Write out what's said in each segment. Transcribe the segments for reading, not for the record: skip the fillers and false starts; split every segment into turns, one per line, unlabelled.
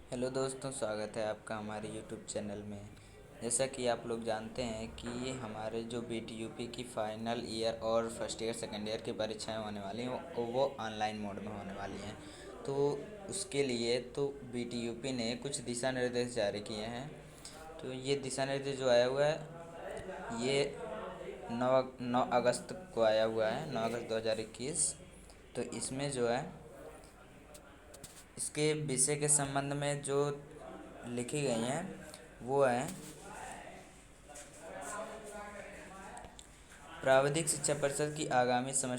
Hello दोस्तों, स्वागत है आपका हमारे यूट्यूब चैनल में। जैसा कि आप लोग जानते हैं कि ये हमारे जो बीटीयूपी की फ़ाइनल ईयर और फर्स्ट ईयर सेकेंड ईयर की परीक्षाएं होने वाली हैं वो ऑनलाइन मोड में होने वाली हैं। तो उसके लिए तो बीटीयूपी ने कुछ दिशा निर्देश जारी किए हैं। तो ये दिशा निर्देश जो आया हुआ है ये 9 अगस्त को आया हुआ है, 9 अगस्त 2021। तो इसमें जो है इसके विषय के संबंध में जो लिखी गई हैं वो है प्राविधिक शिक्षा परिषद की आगामी सम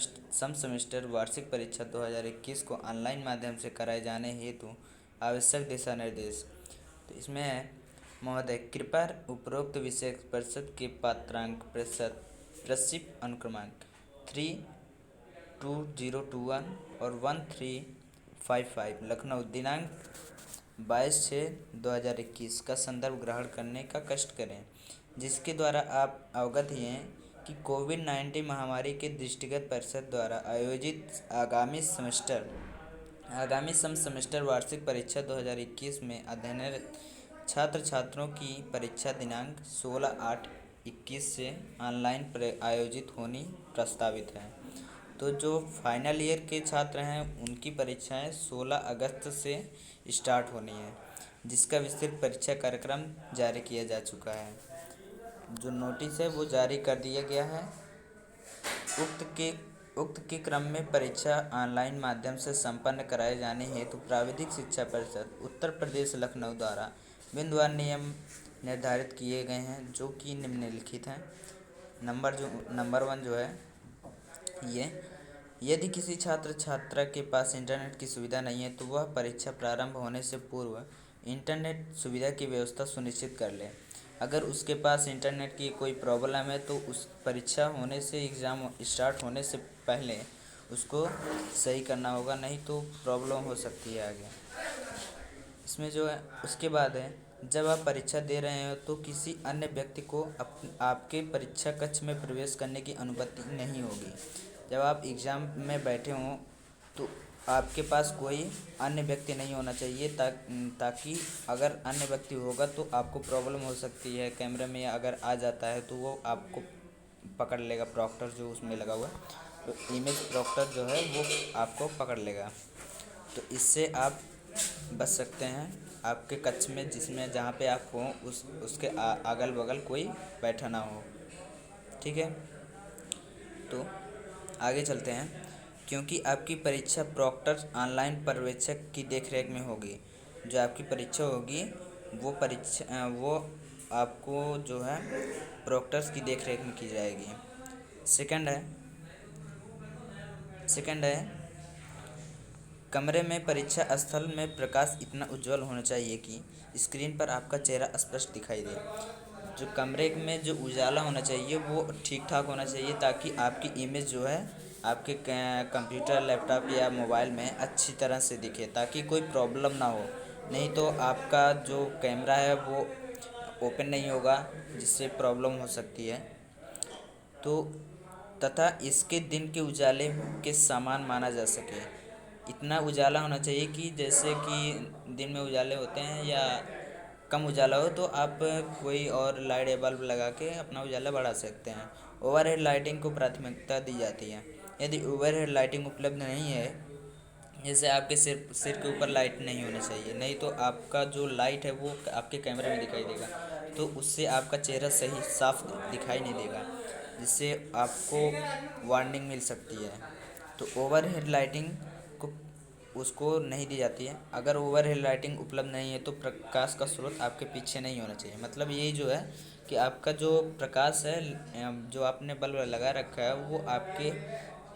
सेमेस्टर वार्षिक परीक्षा 2021 को ऑनलाइन माध्यम से कराए जाने हेतु आवश्यक दिशा निर्देश। तो इसमें है, महोदय कृपया उपरोक्त विषय परिषद के पात्रांक प्रतिशत प्रक्षिप अनुक्रमांक 32021 और 1355 लखनऊ दिनांक 22/6/2021 का संदर्भ ग्रहण करने का कष्ट करें, जिसके द्वारा आप अवगत ही हैं कि कोविड-19 महामारी के दृष्टिगत परिषद द्वारा आयोजित आगामी सम सेमेस्टर वार्षिक परीक्षा 2021 में अध्ययनरत छात्र छात्रों की परीक्षा दिनांक 16/8/21 से ऑनलाइन आयोजित होनी प्रस्तावित है। तो जो फाइनल ईयर के छात्र हैं उनकी परीक्षाएं 16 अगस्त से स्टार्ट होनी है, जिसका विस्तृत परीक्षा कार्यक्रम जारी किया जा चुका है। जो नोटिस है वो जारी कर दिया गया है। उक्त के क्रम में परीक्षा ऑनलाइन माध्यम से संपन्न कराए जाने हेतु प्राविधिक शिक्षा परिषद उत्तर प्रदेश लखनऊ द्वारा बिंदुवार नियम निर्धारित किए गए हैं, जो कि निम्नलिखित हैं। नंबर 1 जो है ये, यदि किसी छात्र छात्रा के पास इंटरनेट की सुविधा नहीं है तो वह परीक्षा प्रारंभ होने से पूर्व इंटरनेट सुविधा की व्यवस्था सुनिश्चित कर ले। अगर उसके पास इंटरनेट की कोई प्रॉब्लम है तो उस परीक्षा होने से एग्ज़ाम स्टार्ट होने से पहले उसको सही करना होगा, नहीं तो प्रॉब्लम हो सकती है आगे। इसमें जो है उसके बाद है, जब आप परीक्षा दे रहे हो तो किसी अन्य व्यक्ति को आपके परीक्षा कक्ष में प्रवेश करने की अनुमति नहीं होगी। जब आप एग्ज़ाम में बैठे हों तो आपके पास कोई अन्य व्यक्ति नहीं होना चाहिए, ताकि अगर अन्य व्यक्ति होगा तो आपको प्रॉब्लम हो सकती है। कैमरे में अगर आ जाता है तो वो आपको पकड़ लेगा, प्रॉक्टर जो उसमें लगा हुआ है, तो इमेज प्रॉक्टर जो है वो आपको पकड़ लेगा। तो इससे आप बच सकते हैं। आपके कक्ष में जिसमें जहाँ पे आप हो उसके अगल बगल कोई बैठा ना हो। ठीक है, तो आगे चलते हैं। क्योंकि आपकी परीक्षा प्रॉक्टर ऑनलाइन पर्यवेक्षक की देखरेख में होगी। जो आपकी परीक्षा होगी वो आपको जो है प्रॉक्टर्स की देखरेख में की जाएगी। सेकंड है कमरे में परीक्षा स्थल में प्रकाश इतना उज्जवल होना चाहिए कि स्क्रीन पर आपका चेहरा स्पष्ट दिखाई दे। जो कमरे में जो उजाला होना चाहिए वो ठीक ठाक होना चाहिए, ताकि आपकी इमेज जो है आपके कंप्यूटर, लैपटॉप या मोबाइल में अच्छी तरह से दिखे, ताकि कोई प्रॉब्लम ना हो। नहीं तो आपका जो कैमरा है वो ओपन नहीं होगा, जिससे प्रॉब्लम हो सकती है। तो तथा इसके दिन के उजाले के समान माना जा सके। इतना उजाला होना चाहिए कि जैसे कि दिन में उजाले होते हैं या कम उजाला हो तो आप कोई और लाइट या बल्ब लगा के अपना उजाला बढ़ा सकते हैं। ओवरहेड लाइटिंग को प्राथमिकता दी जाती है। यदि ओवरहेड लाइटिंग उपलब्ध नहीं है, जैसे आपके सिर के ऊपर लाइट नहीं होनी चाहिए, नहीं तो आपका जो लाइट है वो आपके कैमरे में दिखाई देगा, तो उससे आपका चेहरा सही साफ दिखाई नहीं देगा, जिससे आपको वार्निंग मिल सकती है। तो ओवरहेड लाइटिंग को उसको नहीं दी जाती है। अगर ओवरहेड लाइटिंग उपलब्ध नहीं है तो प्रकाश का स्रोत आपके पीछे नहीं होना चाहिए। मतलब यही जो है कि आपका जो प्रकाश है, जो आपने बल्ब लगा रखा है, वो आपके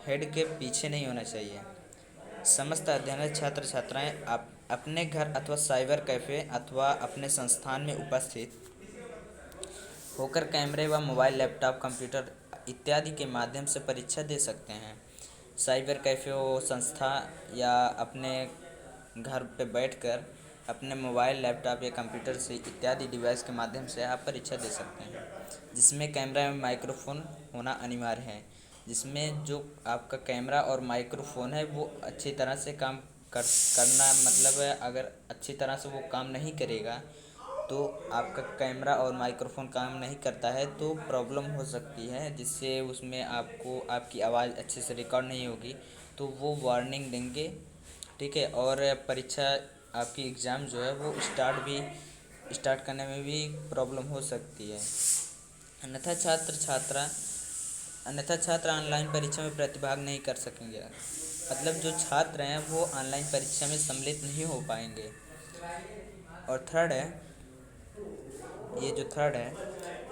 हेड के पीछे नहीं होना चाहिए। समस्त अध्ययनरत छात्र छात्राएं आप अपने घर अथवा साइबर कैफ़े अथवा अपने संस्थान में उपस्थित होकर कैमरे व मोबाइल, लैपटॉप, कंप्यूटर इत्यादि के माध्यम से परीक्षा दे सकते हैं। साइबर कैफ़े हो संस्था या अपने घर पे बैठकर अपने मोबाइल, लैपटॉप या कंप्यूटर से इत्यादि डिवाइस के माध्यम से आप परीक्षा दे सकते हैं, जिसमें कैमरा में माइक्रोफोन होना अनिवार्य है। जिसमें जो आपका कैमरा और माइक्रोफोन है वो अच्छी तरह से काम करना मतलब है, अगर अच्छी तरह से वो काम नहीं करेगा तो आपका कैमरा और माइक्रोफोन काम नहीं करता है तो प्रॉब्लम हो सकती है, जिससे उसमें आपको आपकी आवाज़ अच्छे से रिकॉर्ड नहीं होगी, तो वो वार्निंग देंगे। ठीक है, और परीक्षा आपकी एग्ज़ाम जो है वो स्टार्ट करने में भी प्रॉब्लम हो सकती है। अन्यथा छात्र ऑनलाइन परीक्षा में प्रतिभाग नहीं कर सकेंगे। मतलब जो छात्र हैं वो ऑनलाइन परीक्षा में सम्मिलित नहीं हो पाएंगे। और थर्ड है,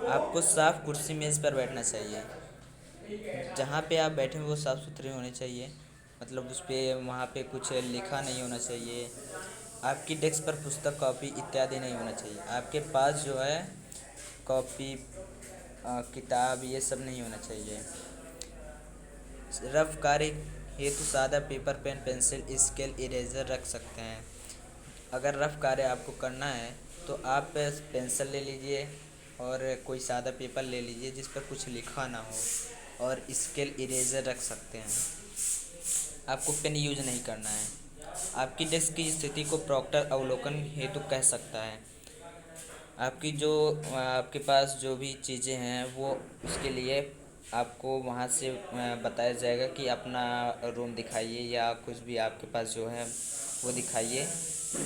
आपको साफ कुर्सी मेज़ पर बैठना चाहिए। जहाँ पे आप बैठे हैं वो साफ़ सुथरी होनी चाहिए, मतलब उस पर वहाँ पे कुछ लिखा नहीं होना चाहिए। आपकी डेस्क पर पुस्तक, कॉपी इत्यादि नहीं होना चाहिए। आपके पास जो है कॉपी, किताब, ये सब नहीं होना चाहिए। रफ कार्य हेतु सादा paper, pen, pencil, scale, eraser रख सकते हैं। अगर रफ कार्य आपको करना है तो आप पेंसिल ले लीजिए और कोई सादा पेपर ले लीजिए जिस पर कुछ लिखा ना हो, और स्केल, इरेजर रख सकते हैं। आपको पेन यूज नहीं करना है। आपकी डेस्क की स्थिति को प्रॉक्टर अवलोकन हेतु कह सकता है। आपके पास जो भी चीज़ें हैं वो उसके लिए आपको वहाँ से बताया जाएगा कि अपना रूम दिखाइए या कुछ भी आपके पास जो है वो दिखाइए।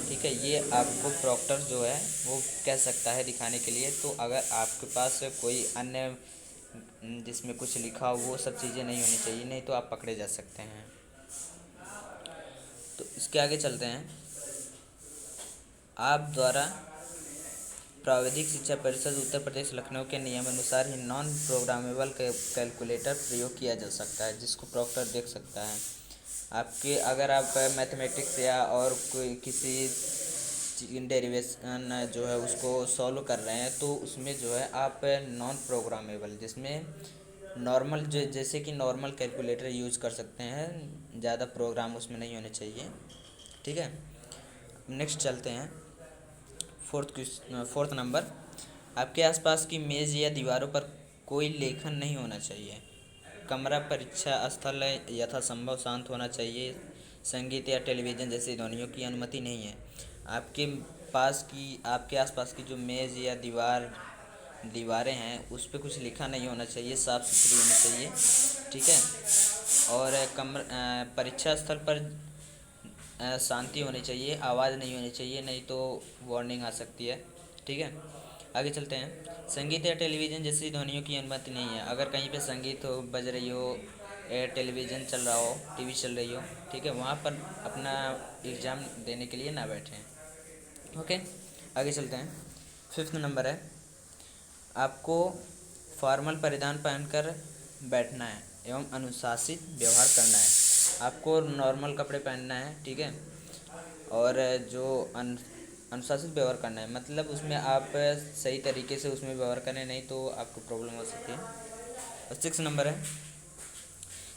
ठीक है, ये आपको प्रॉक्टर जो है वो कह सकता है दिखाने के लिए। तो अगर आपके पास कोई अन्य जिसमें कुछ लिखा हो वो सब चीज़ें नहीं होनी चाहिए, नहीं तो आप पकड़े जा सकते हैं। तो इसके आगे चलते हैं। आप द्वारा प्राविधिक शिक्षा परिषद उत्तर प्रदेश लखनऊ के नियमानुसार ही नॉन प्रोग्रामेबल कैलकुलेटर प्रयोग किया जा सकता है, जिसको प्रॉक्टर देख सकता है। अगर आप मैथमेटिक्स या और कोई किसी डेरिवेशन जो है उसको सॉल्व कर रहे हैं तो उसमें जो है आप नॉन प्रोग्रामेबल, जिसमें नॉर्मल जैसे कि नॉर्मल कैलकुलेटर यूज कर सकते हैं, ज़्यादा प्रोग्राम उसमें नहीं होने चाहिए। ठीक है, नेक्स्ट चलते हैं। फोर्थ नंबर, आपके आसपास की मेज़ या दीवारों पर कोई लेखन नहीं होना चाहिए। कमरा परीक्षा स्थल यथासंभव शांत होना चाहिए। संगीत या टेलीविज़न जैसी ध्वनियों की अनुमति नहीं है। आपके आसपास की जो मेज़ या दीवारें हैं उस पर कुछ लिखा नहीं होना चाहिए, साफ़ सुथरी होनी चाहिए। ठीक है, और परीक्षा स्थल पर शांति होनी चाहिए, आवाज़ नहीं होनी चाहिए, नहीं तो वार्निंग आ सकती है। ठीक है, आगे चलते हैं। संगीत या टेलीविज़न जैसी ध्वनियों की अनुमति नहीं है। अगर कहीं पे संगीत हो, बज रही हो, टेलीविज़न चल रहा हो, टीवी चल रही हो, ठीक है, वहाँ पर अपना एग्ज़ाम देने के लिए ना बैठें। ओके, आगे चलते हैं। फिफ्थ नंबर है, आपको फॉर्मल परिधान पहनकर बैठना है एवं अनुशासित व्यवहार करना है। आपको नॉर्मल कपड़े पहनना है, ठीक है, और जो अनुशासित व्यवहार करना है, मतलब उसमें आप सही तरीके से उसमें व्यवहार करें, नहीं तो आपको प्रॉब्लम हो सकती है। और 6 नंबर है,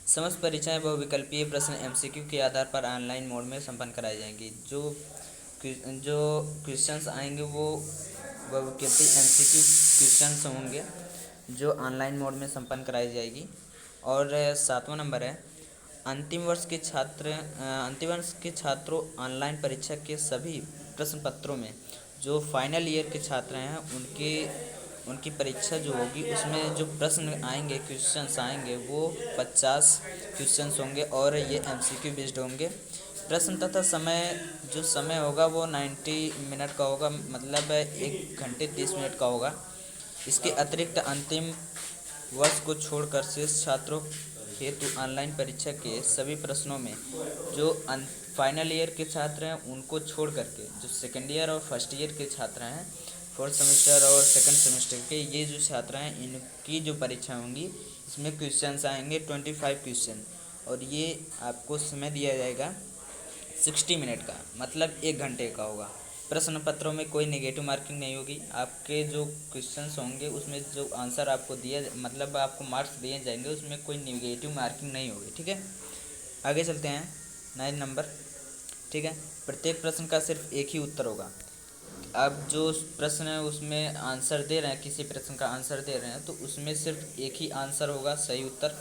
समस्त परीक्षाएं बहुविकल्पीय प्रश्न एमसीक्यू के आधार पर ऑनलाइन मोड में संपन्न कराई जाएंगी। जो क्वेश्चंस आएंगे वो बहुविकल्पीय एमसीक्यू क्वेश्चंस होंगे जो ऑनलाइन मोड में संपन्न कराई जाएगी। और 7वां नंबर है, अंतिम वर्ष के छात्रों ऑनलाइन परीक्षा के सभी प्रश्न पत्रों में जो फाइनल ईयर के छात्र हैं उनकी परीक्षा जो होगी उसमें जो प्रश्न आएंगे, क्वेश्चंस आएंगे, वो 50 क्वेश्चंस होंगे और ये एमसीक्यू बेस्ड होंगे। प्रश्न तथा जो समय होगा वो 90 मिनट का होगा, मतलब 1 घंटे 30 मिनट का होगा। इसके अतिरिक्त अंतिम वर्ष को छोड़कर शेष छात्रों हेतु ऑनलाइन परीक्षा के सभी प्रश्नों में जो फाइनल ईयर के छात्र हैं उनको छोड़ करके जो सेकेंड ईयर और फर्स्ट ईयर के छात्र हैं, फोर्थ सेमेस्टर और सेकंड सेमेस्टर के ये जो छात्र हैं, इनकी जो परीक्षा होंगी इसमें क्वेश्चंस आएंगे 25 क्वेश्चन, और ये आपको समय दिया जाएगा 60 मिनट का, मतलब 1 घंटे का होगा। प्रश्न पत्रों में कोई नेगेटिव मार्किंग नहीं होगी। आपके जो क्वेश्चंस होंगे उसमें जो आंसर आपको मतलब आपको मार्क्स दिए जाएंगे, उसमें कोई नेगेटिव मार्किंग नहीं होगी। ठीक है, आगे चलते हैं। 9 नंबर, ठीक है, प्रत्येक प्रश्न का सिर्फ एक ही उत्तर होगा। आप जो प्रश्न है उसमें आंसर दे रहे हैं, किसी प्रश्न का आंसर दे रहे हैं तो उसमें सिर्फ एक ही आंसर होगा सही उत्तर।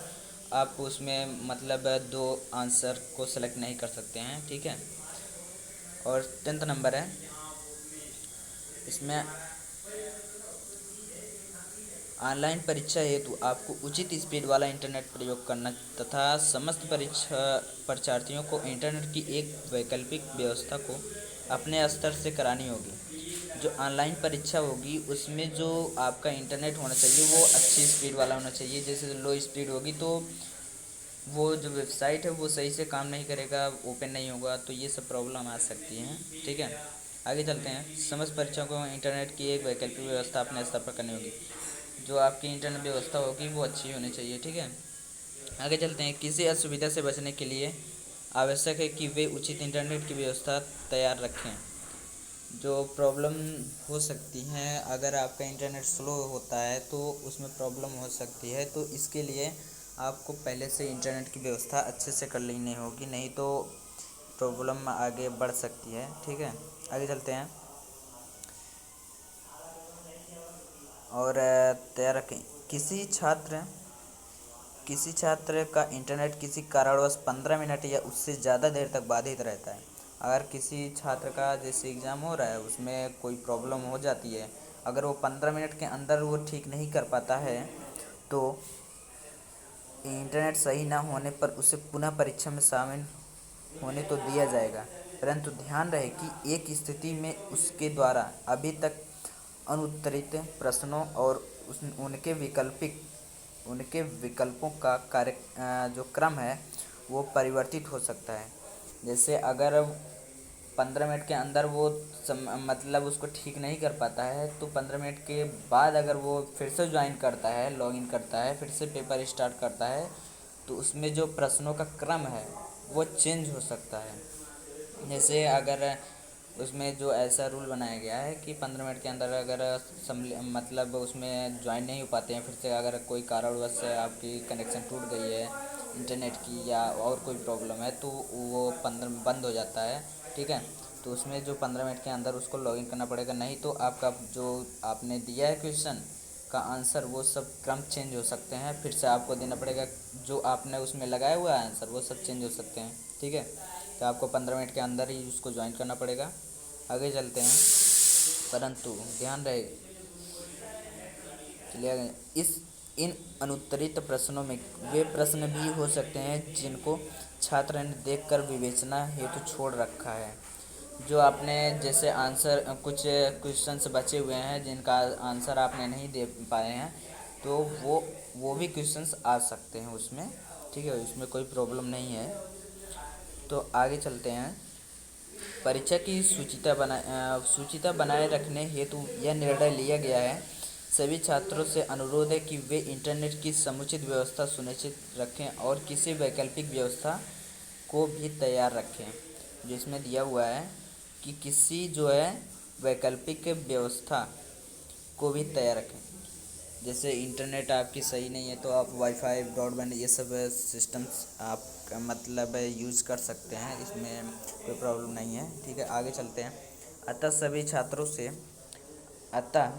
आप उसमें मतलब 2 आंसर को सेलेक्ट नहीं कर सकते हैं। ठीक है, और 10th नंबर है, इसमें ऑनलाइन परीक्षा हेतु आपको उचित स्पीड वाला इंटरनेट प्रयोग करना तथा समस्त परीक्षा परीक्षार्थियों को इंटरनेट की एक वैकल्पिक व्यवस्था को अपने स्तर से करानी होगी। जो ऑनलाइन परीक्षा होगी उसमें जो आपका इंटरनेट होना चाहिए वो अच्छी स्पीड वाला होना चाहिए। जैसे लो स्पीड होगी तो वो जो वेबसाइट है वो सही से काम नहीं करेगा, ओपन नहीं होगा, तो ये सब प्रॉब्लम आ सकती हैं। ठीक है, आगे चलते हैं। समस्त परीक्षाओं को इंटरनेट की एक वैकल्पिक व्यवस्था अपने स्तर पर करनी होगी। जो आपकी इंटरनेट व्यवस्था होगी वो अच्छी होनी चाहिए। ठीक है, आगे चलते हैं। किसी असुविधा से बचने के लिए आवश्यक है कि वे उचित इंटरनेट की व्यवस्था तैयार रखें। जो प्रॉब्लम हो सकती हैं, अगर आपका इंटरनेट स्लो होता है तो उसमें प्रॉब्लम हो सकती है, तो इसके लिए आपको पहले से इंटरनेट की व्यवस्था अच्छे से कर लेनी होगी, नहीं तो प्रॉब्लम आगे बढ़ सकती है। ठीक है, आगे चलते हैं। और तैयार रखें। किसी छात्र का इंटरनेट किसी कारणवश 15 मिनट या उससे ज़्यादा देर तक बाधित रहता है। अगर किसी छात्र का जैसे एग्ज़ाम हो रहा है उसमें कोई प्रॉब्लम हो जाती है, अगर वो 15 मिनट के अंदर वो ठीक नहीं कर पाता है तो इंटरनेट सही ना होने पर उसे पुनः परीक्षा में शामिल होने तो दिया जाएगा, परंतु ध्यान रहे कि एक स्थिति में उसके द्वारा अभी तक अनुत्तरित प्रश्नों और उनके विकल्पों का जो क्रम है वो परिवर्तित हो सकता है। जैसे अगर 15 मिनट के अंदर वो मतलब उसको ठीक नहीं कर पाता है तो 15 मिनट के बाद अगर वो फिर से ज्वाइन करता है, लॉगिन करता है, फिर से पेपर स्टार्ट करता है, तो उसमें जो प्रश्नों का क्रम है वो चेंज हो सकता है। जैसे अगर उसमें जो ऐसा रूल बनाया गया है कि 15 मिनट के अंदर अगर मतलब उसमें ज्वाइन नहीं हो पाते हैं, फिर से अगर कोई कारणवश से आपकी कनेक्शन टूट गई है इंटरनेट की या और कोई प्रॉब्लम है तो वो 15 बंद हो जाता है। ठीक है, तो उसमें जो 15 मिनट के अंदर उसको लॉगिन करना पड़ेगा, नहीं तो आपका जो आपने दिया है क्वेश्चन का आंसर वो सब क्रम चेंज हो सकते हैं, फिर से आपको देना पड़ेगा। जो आपने उसमें लगाया हुआ है आंसर वो सब चेंज हो सकते हैं। ठीक है, तो आपको 15 मिनट के अंदर ही उसको ज्वाइन करना पड़ेगा। आगे चलते हैं, परंतु ध्यान रहे चलिए इस इन अनुत्तरित प्रश्नों में वे प्रश्न भी हो सकते हैं जिनको छात्र ने देखकर विवेचना हेतु छोड़ रखा है। जो आपने जैसे आंसर कुछ क्वेश्चंस बचे हुए हैं जिनका आंसर आपने नहीं दे पाए हैं, तो वो भी क्वेश्चंस आ सकते हैं उसमें। ठीक है, उसमें कोई प्रॉब्लम नहीं है। तो आगे चलते हैं। परीक्षा की सूचिता बनाए रखने हेतु यह निर्णय लिया गया है। सभी छात्रों से अनुरोध है कि वे इंटरनेट की समुचित व्यवस्था सुनिश्चित रखें और किसी वैकल्पिक व्यवस्था को भी तैयार रखें। जिसमें दिया हुआ है कि किसी जो है वैकल्पिक व्यवस्था को भी तैयार रखें। जैसे इंटरनेट आपकी सही नहीं है तो आप वाईफाई, ब्रॉडबैंड, ये सब सिस्टम्स आप मतलब यूज़ कर सकते हैं, इसमें कोई प्रॉब्लम नहीं है। ठीक है, आगे चलते हैं। अतः सभी छात्रों से अतः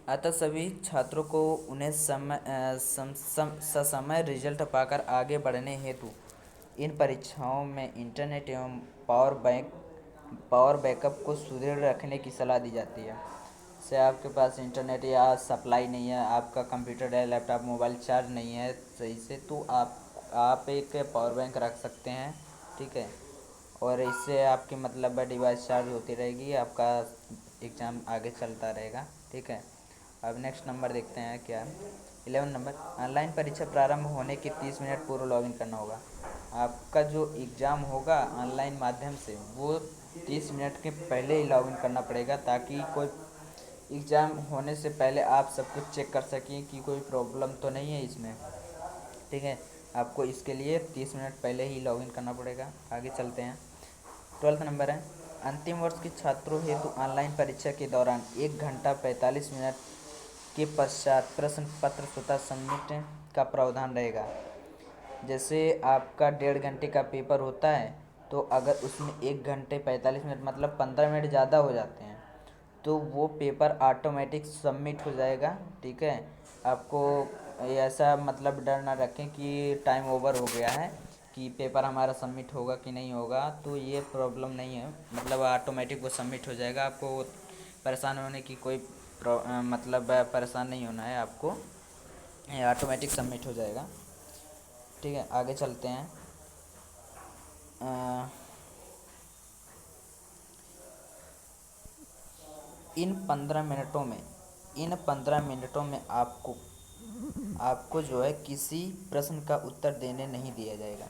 अतः सभी छात्रों को उन्हें ससमय रिजल्ट पाकर आगे बढ़ने हेतु इन परीक्षाओं में इंटरनेट एवं पावर बैकअप को सुदृढ़ रखने की सलाह दी जाती है। से आपके पास इंटरनेट या सप्लाई नहीं है, आपका कंप्यूटर या लैपटॉप, मोबाइल चार्ज नहीं है सही से, तो आप एक पावर बैंक रख सकते हैं। ठीक है, और इससे आपकी मतलब डिवाइस चार्ज होती रहेगी, आपका एग्ज़ाम आगे चलता रहेगा। ठीक है, अब नेक्स्ट नंबर देखते हैं क्या। 11 नंबर, ऑनलाइन परीक्षा प्रारंभ होने के 30 मिनट पूर्व लॉगिन करना होगा। आपका जो एग्ज़ाम होगा ऑनलाइन माध्यम से वो 30 मिनट के पहले ही लॉगिन करना पड़ेगा, ताकि कोई एग्ज़ाम होने से पहले आप सब कुछ चेक कर सकें कि कोई प्रॉब्लम तो नहीं है इसमें। ठीक है, आपको इसके लिए 30 मिनट पहले ही लॉगिन करना पड़ेगा। आगे चलते हैं। 12 नंबर है, अंतिम वर्ष के छात्रों हेतु ऑनलाइन परीक्षा के दौरान 1 घंटा 45 मिनट के पश्चात प्रश्न पत्र स्वतः सबमिट का प्रावधान रहेगा। जैसे आपका 1.5 घंटे का पेपर होता है, तो अगर उसमें 1 घंटे 45 मिनट मतलब 15 मिनट ज़्यादा हो जाते हैं तो वो पेपर ऑटोमेटिक सबमिट हो जाएगा। ठीक है, आपको ऐसा मतलब डर ना रखें कि टाइम ओवर हो गया है, कि पेपर हमारा सबमिट होगा कि नहीं होगा, तो ये प्रॉब्लम नहीं है, मतलब ऑटोमेटिक वो सबमिट हो जाएगा। आपको परेशान होने की कोई मतलब परेशान नहीं होना है आपको, ये ऑटोमेटिक सबमिट हो जाएगा। ठीक है, आगे चलते हैं। अ, इन 15 मिनटों में इन 15 मिनटों में आपको आपको जो है किसी प्रश्न का उत्तर देने नहीं दिया जाएगा।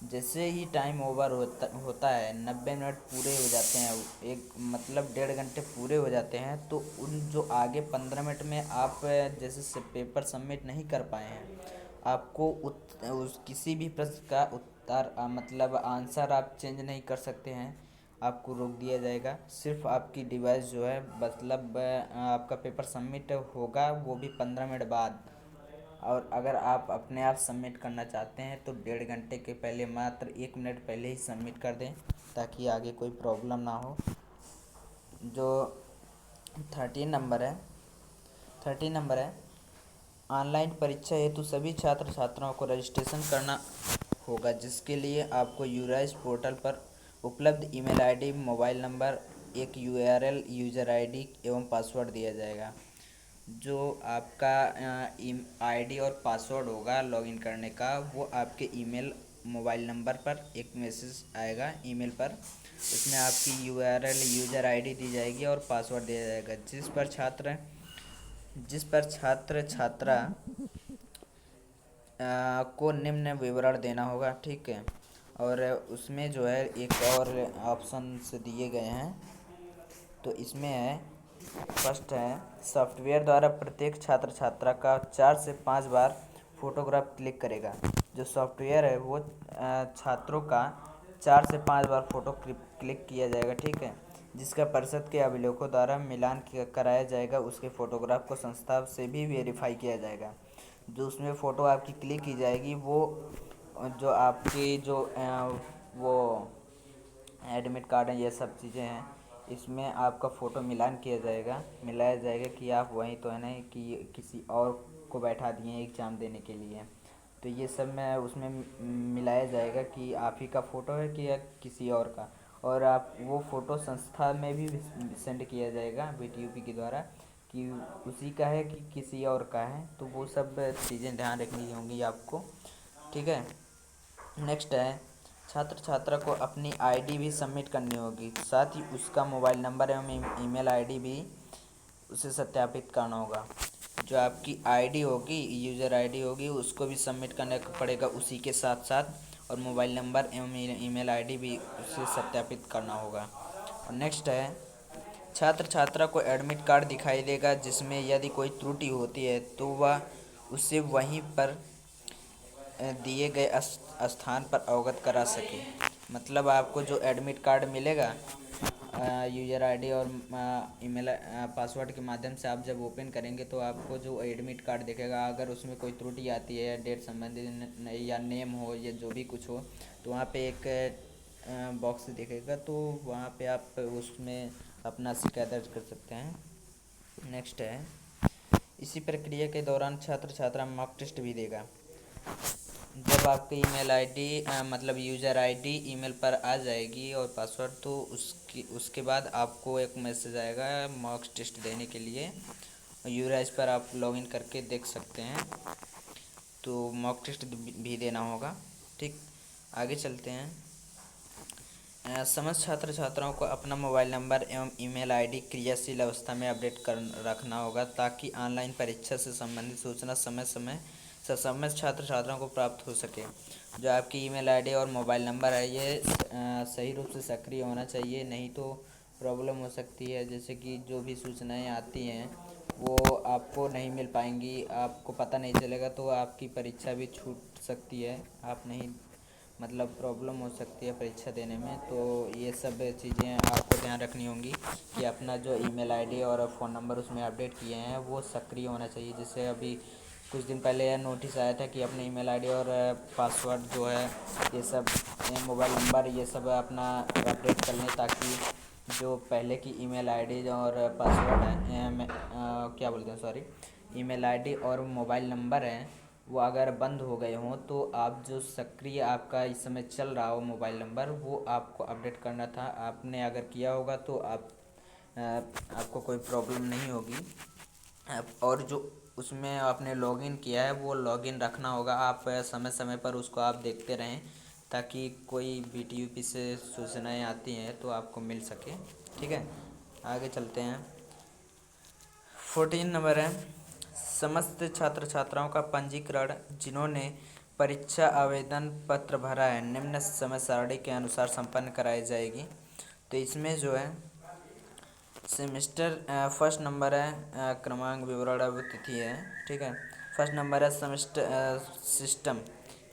जैसे ही टाइम ओवर होता है, 90 मिनट पूरे हो जाते हैं, एक मतलब 1.5 घंटे पूरे हो जाते हैं, तो उन जो आगे 15 मिनट में आप जैसे से पेपर सबमिट नहीं कर पाए हैं, आपको उस किसी भी प्रश्न का उत्तर मतलब आंसर आप चेंज नहीं कर सकते हैं, आपको रोक दिया जाएगा। सिर्फ आपकी डिवाइस जो है, मतलब आपका पेपर सबमिट होगा वो भी 15 मिनट बाद। और अगर आप अपने आप सबमिट करना चाहते हैं तो 1.5 घंटे के पहले, मात्र 1 मिनट पहले ही सबमिट कर दें, ताकि आगे कोई प्रॉब्लम ना हो। जो 13 नंबर है, ऑनलाइन परीक्षा हेतु सभी छात्र छात्राओं को रजिस्ट्रेशन करना होगा, जिसके लिए आपको यूराइज पोर्टल पर उपलब्ध ईमेल आईडी, मोबाइल नंबर, एक यूआरएल, यूज़र आईडी एवं पासवर्ड दिया जाएगा। जो आपका आईडी और पासवर्ड होगा लॉगिन करने का, वो आपके ईमेल मोबाइल नंबर पर एक मैसेज आएगा ईमेल पर। उसमें आपकी यूआरएल, यूज़र आईडी दी जाएगी और पासवर्ड दिया जाएगा, जिस पर छात्र छात्रा को निम्न विवरण देना होगा। ठीक है, और उसमें जो है एक और ऑप्शन से दिए गए हैं, तो इसमें है, फर्स्ट है, सॉफ्टवेयर द्वारा प्रत्येक छात्र छात्रा का 4 से 5 बार फोटोग्राफ क्लिक करेगा। जो सॉफ्टवेयर है वो छात्रों का 4 से 5 बार फ़ोटो क्लिक किया जाएगा। ठीक है, जिसका परिषद के अभिलेखों द्वारा मिलान कराया जाएगा। उसके फ़ोटोग्राफ को संस्था से भी वेरीफाई किया जाएगा। जो उसमें फ़ोटो आपकी क्लिक की जाएगी, वो जो आपकी जो वो एडमिट कार्ड है, ये सब चीज़ें हैं, इसमें आपका फ़ोटो मिलाया जाएगा कि आप वहीं तो है नहीं कि किसी और को बैठा दिए हैं एग्ज़ाम देने के लिए। तो ये सब में उसमें मिलाया जाएगा कि आप ही का फ़ोटो है कि या किसी और का। और आप वो फ़ोटो संस्था में भी सेंड किया जाएगा वीटीयूपी के द्वारा कि उसी का है कि किसी और का है। तो वो सब चीज़ें ध्यान रखनी होंगी आपको। ठीक है, नेक्स्ट है, छात्र छात्रा को अपनी आईडी भी सबमिट करनी होगी, साथ ही उसका मोबाइल नंबर एवं ईमेल आईडी भी उसे सत्यापित करना होगा। जो आपकी आईडी होगी, यूज़र आईडी होगी, उसको भी सबमिट करने का पड़ेगा उसी के साथ साथ, और मोबाइल नंबर एवं ईमेल आईडी भी उसे सत्यापित करना होगा। और नेक्स्ट है, छात्र छात्रा को एडमिट कार्ड दिखाई देगा, जिसमें यदि कोई त्रुटि होती है तो वह उसे वहीं पर दिए गए स्थान पर अवगत करा सके। मतलब आपको जो एडमिट कार्ड मिलेगा, यूज़र आईडी और ईमेल पासवर्ड के माध्यम से आप जब ओपन करेंगे, तो आपको जो एडमिट कार्ड दिखेगा, अगर उसमें कोई त्रुटि आती है या डेट संबंधित या नेम हो या जो भी कुछ हो, तो वहाँ पे एक बॉक्स दिखेगा, तो वहाँ पे आप उसमें अपना शिकायत दर्ज कर सकते हैं। नेक्स्ट है, इसी प्रक्रिया के दौरान छात्र छात्रा मॉक टेस्ट भी देगा। जब आपकी ईमेल आईडी मतलब यूज़र आईडी ईमेल पर आ जाएगी और पासवर्ड, तो उसके बाद आपको एक मैसेज आएगा मॉक टेस्ट देने के लिए। यूराइज पर आप लॉगिन करके देख सकते हैं, तो मॉक टेस्ट भी देना होगा। ठीक, आगे चलते हैं। समस्त छात्र छात्राओं को अपना मोबाइल नंबर एवं ईमेल आईडी क्रियाशील अवस्था में अपडेट कर रखना होगा, ताकि ऑनलाइन परीक्षा से संबंधित सूचना समय समय से समस्त छात्र छात्राओं को प्राप्त हो सके। जो आपकी ईमेल आईडी और मोबाइल नंबर है, ये सही रूप से सक्रिय होना चाहिए, नहीं तो प्रॉब्लम हो सकती है। जैसे कि जो भी सूचनाएं आती हैं वो आपको नहीं मिल पाएंगी, आपको पता नहीं चलेगा, तो आपकी परीक्षा भी छूट सकती है, आप नहीं मतलब प्रॉब्लम हो सकती है परीक्षा देने में। तो ये सब चीज़ें आपको ध्यान रखनी होंगी कि अपना जो ईमेल आईडी और फ़ोन नंबर उसमें अपडेट किए हैं वो सक्रिय होना चाहिए। जैसे अभी कुछ दिन पहले यह नोटिस आया था कि अपने ईमेल आईडी और पासवर्ड जो है, ये सब मोबाइल नंबर, ये सब अपना अपडेट कर लें, ताकि जो पहले की ईमेल आईडी और पासवर्ड है, क्या बोलते हैं, सॉरी, ईमेल आईडी और मोबाइल नंबर हैं, वो अगर बंद हो गए हों तो आप जो सक्रिय आपका इस समय चल रहा हो मोबाइल नंबर वो आपको अपडेट करना था। आपने अगर किया होगा तो आपको कोई प्रॉब्लम नहीं होगी। और जो उसमें आपने लॉगिन किया है वो लॉगिन रखना होगा। आप समय समय पर उसको आप देखते रहें ताकि कोई BTUP से सूचनाएँ आती हैं तो आपको मिल सके। ठीक है, आगे चलते हैं। 14 नंबर है, समस्त छात्र छात्राओं का पंजीकरण जिन्होंने परीक्षा आवेदन पत्र भरा है निम्न समय सारणी के अनुसार संपन्न कराई जाएगी। तो इसमें जो है सेमेस्टर फर्स्ट नंबर है, क्रमांक विवरण अब तिथि है। ठीक है, फर्स्ट नंबर है सेमेस्टर सिस्टम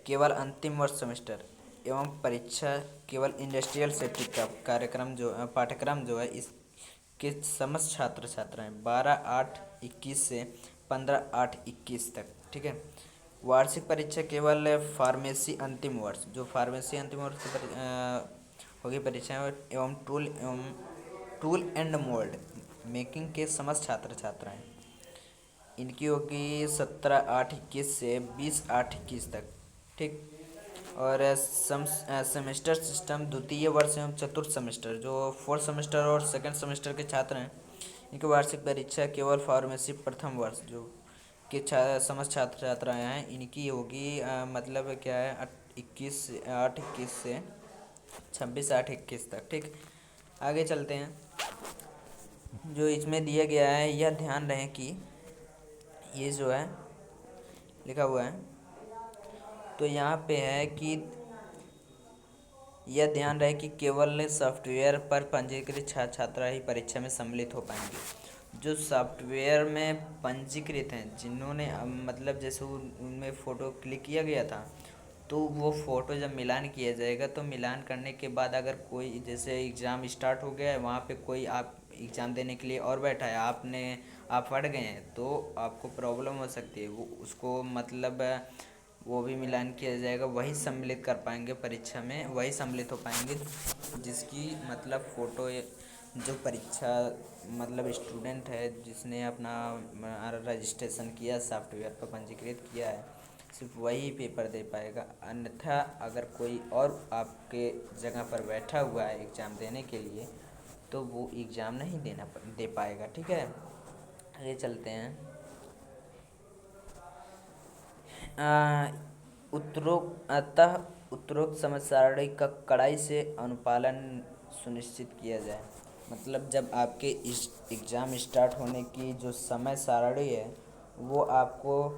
केवल अंतिम वर्ष सेमेस्टर एवं परीक्षा केवल इंडस्ट्रियल सेफ्टी का कार्यक्रम जो पाठ्यक्रम जो है इसके समस्त छात्र छात्राएँ 12/8/21 से 15/8/21 तक। ठीक है, वार्षिक परीक्षा केवल फार्मेसी अंतिम वर्ष जो फार्मेसी अंतिम वर्ष की होगी परीक्षा एवं टूल एंड मोल्ड मेकिंग के समस्त छात्र छात्राएँ इनकी होगी 17/8/21 से 20/8/21 तक। ठीक, और सेमेस्टर सिस्टम द्वितीय वर्ष एवं चतुर्थ सेमेस्टर जो फोर्थ सेमेस्टर और सेकंड सेमेस्टर के छात्र हैं इनकी वार्षिक परीक्षा केवल फार्मेसी प्रथम वर्ष जो के समस्त छात्र छात्राएँ हैं इनकी होगी मतलब क्या है 21/8/21 से 26/8/21 तक। ठीक, आगे चलते हैं। जो इसमें दिया गया है यह ध्यान रहे कि ये जो है लिखा हुआ है तो यहाँ पे है कि यह ध्यान रहे कि केवल सॉफ्टवेयर पर पंजीकृत छात्र छात्रा ही परीक्षा में सम्मिलित हो पाएंगे। जो सॉफ्टवेयर में पंजीकृत हैं जिन्होंने मतलब जैसे उनमें फ़ोटो क्लिक किया गया था तो वो फ़ोटो जब मिलान किया जाएगा तो मिलान करने के बाद अगर कोई जैसे एग्ज़ाम स्टार्ट हो गया है वहाँ पे कोई आप एग्ज़ाम देने के लिए और बैठा है आप पढ़ गए हैं तो आपको प्रॉब्लम हो सकती है। वो उसको मतलब वो भी मिलान किया जाएगा, वही सम्मिलित कर पाएंगे परीक्षा में, वही सम्मिलित हो पाएंगे जिसकी मतलब फ़ोटो जो परीक्षा मतलब स्टूडेंट है जिसने अपना रजिस्ट्रेशन किया सॉफ्टवेयर पर पंजीकृत किया है सिर्फ वही पेपर दे पाएगा। अन्यथा अगर कोई और आपके जगह पर बैठा हुआ है एग्ज़ाम देने के लिए तो वो एग्ज़ाम नहीं दे पाएगा। ठीक है, आगे चलते हैं। उत्तरोक्त समय सारणी का कड़ाई से अनुपालन सुनिश्चित किया जाए। मतलब जब आपके इस एग्ज़ाम स्टार्ट होने की जो समय सारणी है वो आपको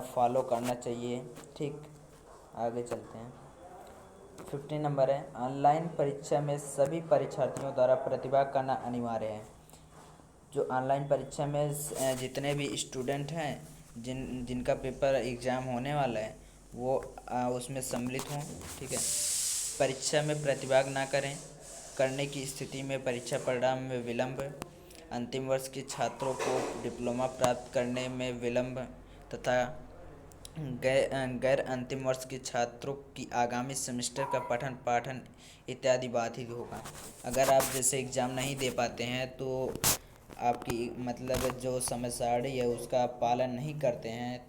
फॉलो करना चाहिए। ठीक, आगे चलते हैं। 15 नंबर है, ऑनलाइन परीक्षा में सभी परीक्षार्थियों द्वारा प्रतिभाग करना अनिवार्य है। जो ऑनलाइन परीक्षा में जितने भी स्टूडेंट हैं जिनका पेपर एग्ज़ाम होने वाला है वो उसमें सम्मिलित हों। ठीक है, परीक्षा में प्रतिभाग ना करें। करने की स्थिति में परीक्षा परिणाम में विलंब, अंतिम वर्ष के छात्रों को डिप्लोमा प्राप्त करने में विलंब तथा गैर अंतिम वर्ष के छात्रों की आगामी सेमेस्टर का पठन पाठन इत्यादि बाधित होगा। अगर आप जैसे एग्ज़ाम नहीं दे पाते हैं तो आपकी मतलब जो समय सारणी है उसका पालन नहीं करते हैं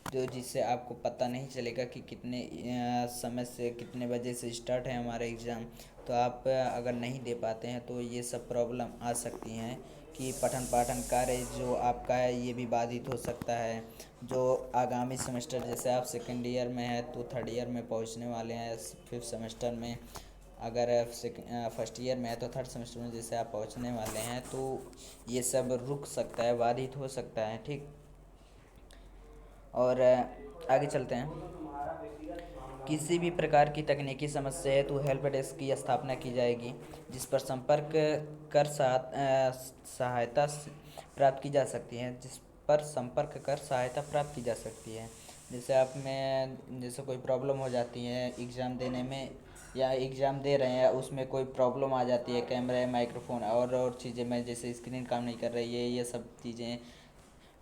तो जिससे आपको पता नहीं चलेगा कि कितने समय से कितने बजे से स्टार्ट है हमारा एग्ज़ाम। तो आप अगर नहीं दे पाते हैं तो ये सब प्रॉब्लम आ सकती हैं कि पठन पाठन कार्य जो आपका है ये भी बाधित हो सकता है। जो आगामी सेमेस्टर जैसे आप सेकेंड ईयर में है तो थर्ड ईयर में पहुंचने वाले हैं, फिफ्थ सेमेस्टर में अगर फर्स्ट ईयर में है तो थर्ड सेमेस्टर में जैसे आप पहुंचने वाले हैं तो ये सब रुक सकता है, बाधित हो सकता है। ठीक, और आगे चलते हैं। किसी भी प्रकार की तकनीकी समस्या है तो हेल्प डेस्क की स्थापना की जाएगी जिस पर संपर्क कर सहायता प्राप्त की जा सकती है जैसे आप में जैसे कोई प्रॉब्लम हो जाती है एग्ज़ाम देने में या एग्ज़ाम दे रहे हैं उसमें कोई प्रॉब्लम आ जाती है कैमरे माइक्रोफोन और चीज़ें में जैसे स्क्रीन काम नहीं कर रही है ये सब चीज़ें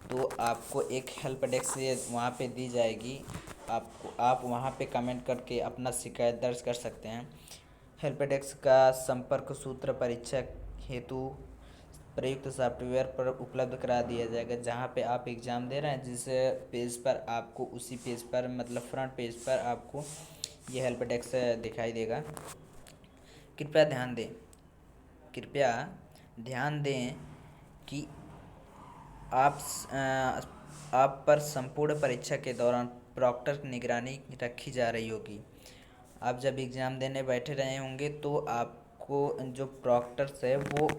तो आपको एक हेल्प डेस्क से वहाँ पे दी जाएगी। आप वहाँ पे कमेंट करके अपना शिकायत दर्ज कर सकते हैं। हेल्प डेस्क का संपर्क सूत्र परीक्षा हेतु प्रयुक्त सॉफ्टवेयर पर उपलब्ध करा दिया जाएगा। जहाँ पे आप एग्ज़ाम दे रहे हैं जिस पेज पर आपको उसी पेज पर मतलब फ्रंट पेज पर आपको ये हेल्प डेस्क दिखाई देगा। कृपया ध्यान दें कृपया ध्यान दें कि आप आप पर संपूर्ण परीक्षा के दौरान प्रॉक्टर की निगरानी रखी जा रही होगी। आप जब एग्ज़ाम देने बैठे रहे होंगे तो आपको जो प्रॉक्टर्स है वो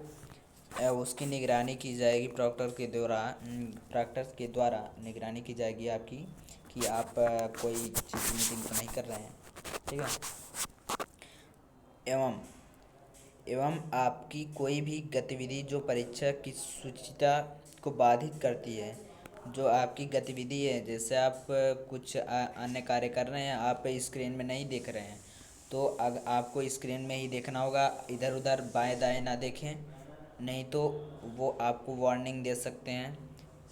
उसकी निगरानी की जाएगी। प्रॉक्टर्स के द्वारा निगरानी की जाएगी आपकी कि आप कोई चीटिंग तो नहीं कर रहे हैं, ठीक है। एवं एवं आपकी कोई भी गतिविधि जो परीक्षा की शुचिता को बाधित करती है, जो आपकी गतिविधि है, जैसे आप कुछ अन्य कार्य कर रहे हैं, आप स्क्रीन में नहीं देख रहे हैं, तो आपको स्क्रीन में ही देखना होगा, इधर उधर बाएं दाएं ना देखें, नहीं तो वो आपको वार्निंग दे सकते हैं।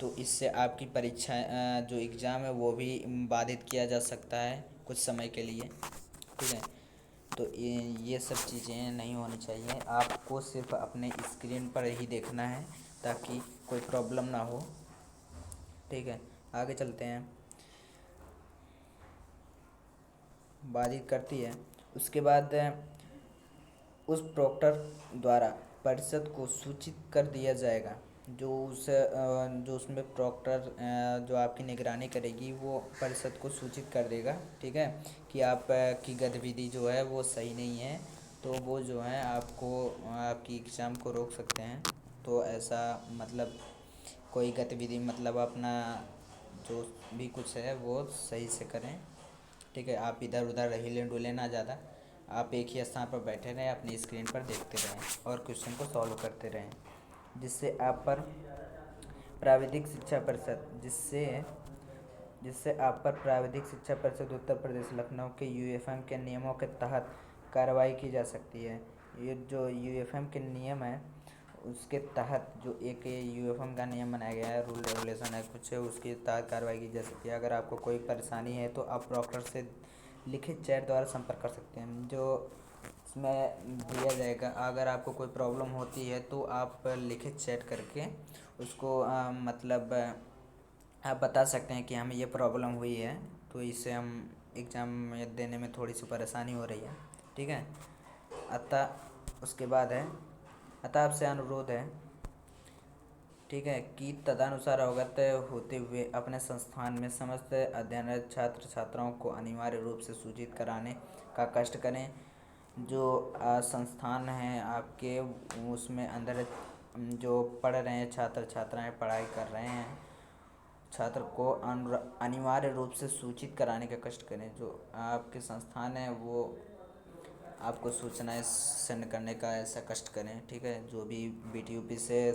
तो इससे आपकी परीक्षा जो एग्ज़ाम है वो भी बाधित किया जा सकता है कुछ समय के लिए, ठीक है। तो ये सब चीज़ें नहीं होनी चाहिए। आपको सिर्फ अपने स्क्रीन पर ही देखना है ताकि कोई प्रॉब्लम ना हो, ठीक है। आगे चलते हैं। बाधित करती है उसके बाद उस प्रॉक्टर द्वारा परिषद को सूचित कर दिया जाएगा। जो उसमें प्रॉक्टर जो आपकी निगरानी करेगी वो परिषद को सूचित कर देगा, ठीक है, कि आप की गतिविधि जो है वो सही नहीं है, तो वो जो है आपको आपकी एग्ज़ाम को रोक सकते हैं। तो ऐसा मतलब कोई गतिविधि मतलब अपना जो भी कुछ है वो सही से करें, ठीक है। आप इधर उधर हिले डुले ना ज़्यादा, आप एक ही स्थान पर बैठे रहें, अपनी स्क्रीन पर देखते रहें और क्वेश्चन को सॉल्व करते रहें। जिससे आप पर प्राविधिक शिक्षा परिषद जिससे जिससे आप पर प्राविधिक शिक्षा परिषद उत्तर प्रदेश लखनऊ के यूएफएम के नियमों के तहत कार्रवाई की जा सकती है। ये जो यूएफएम के नियम है उसके तहत जो एक यूएफएम का नियम बनाया गया है, रूल रेगुलेशन है कुछ, उसके तहत कार्रवाई की जा सकती है। अगर आपको कोई परेशानी है तो आप प्रॉक्टर से लिखित चैट द्वारा संपर्क कर सकते हैं, जो इसमें दिया जाएगा। अगर आपको कोई प्रॉब्लम होती है तो आप लिखित चैट करके उसको मतलब आप बता सकते हैं कि हमें ये प्रॉब्लम हुई है, तो इससे हम एग्ज़ाम देने में थोड़ी सी परेशानी हो रही है, ठीक है। अतः उसके बाद है अतः आपसे अनुरोध है, ठीक है, कि तदनुसार अवगत होते हुए अपने संस्थान में समस्त अध्ययनरत छात्र छात्राओं को अनिवार्य रूप से सूचित कराने का कष्ट करें। जो संस्थान हैं आपके उसमें अंदर जो पढ़ रहे हैं छात्र छात्राएं पढ़ाई कर रहे हैं, छात्र को अनिवार्य रूप से सूचित कराने का कष्ट करें। जो आपके संस्थान है वो आपको सूचनाएं सेंड करने का ऐसा कष्ट करें, ठीक है। जो भी बीटीयूपी से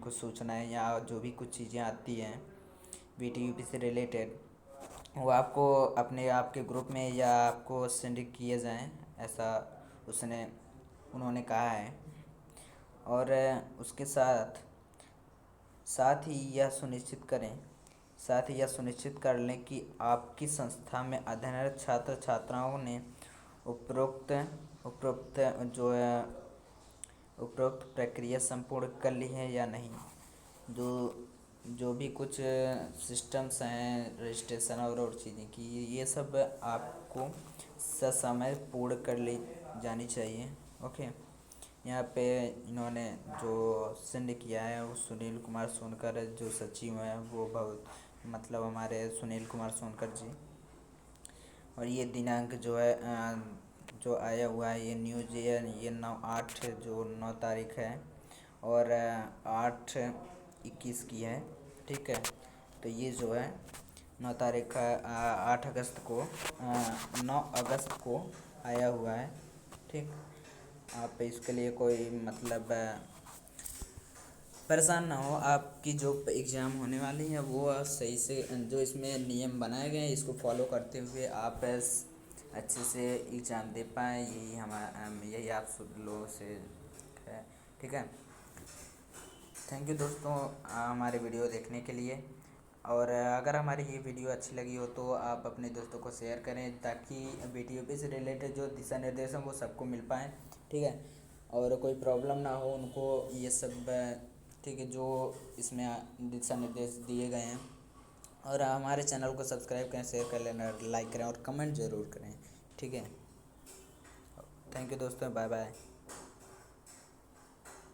कुछ सूचनाएं या जो भी कुछ चीज़ें आती हैं बीटीयूपी से रिलेटेड, वो आपको अपने आपके ग्रुप में या आपको सेंड किए जाएं, ऐसा उन्होंने कहा है। और उसके साथ साथ ही यह सुनिश्चित करें साथ ही यह सुनिश्चित कर लें कि आपकी संस्था में अध्ययनरत छात्र छात्राओं ने उपरोक्त उपरोक्त जो है उपरोक्त प्रक्रिया संपूर्ण कर ली है या नहीं। जो जो भी कुछ सिस्टम्स हैं रजिस्ट्रेशन और चीज़ें की, ये सब आपको ससमय पूर्ण कर ली जानी चाहिए, ओके। यहाँ पे इन्होंने जो सेंड किया है वो सुनील कुमार सोनकर जो सचिव हैं वो बहुत मतलब हमारे सुनील कुमार सोनकर जी। और ये दिनांक जो है जो आया हुआ है ये न्यूज़ ये 9/8 जो 9 तारीख है और 8/21 की है, ठीक है। तो ये जो है 9 तारीख 8 अगस्त को 9 अगस्त को आया हुआ है, ठीक। आप इसके लिए कोई मतलब परेशान ना हो। आपकी जो एग्ज़ाम होने वाली है वो सही से जो इसमें नियम बनाए गए हैं इसको फॉलो करते हुए आप अच्छे से एग्ज़ाम दे पाएँ, यही आप सब लोगों से है, ठीक है। थैंक यू दोस्तों हमारे वीडियो देखने के लिए। और अगर हमारी ये वीडियो अच्छी लगी हो तो आप अपने दोस्तों को शेयर करें ताकि बीटीयूपी से रिलेटेड जो दिशा निर्देश हैं वो सबको मिल पाएँ, ठीक है। और कोई प्रॉब्लम ना हो उनको, ये सब ठीक है, जो इसमें दिशा निर्देश दिए गए हैं। और हमारे चैनल को सब्सक्राइब करें, शेयर कर लेना, लाइक करें और कमेंट ज़रूर करें। ठीक है, थैंक यू दोस्तों, बाय बाय।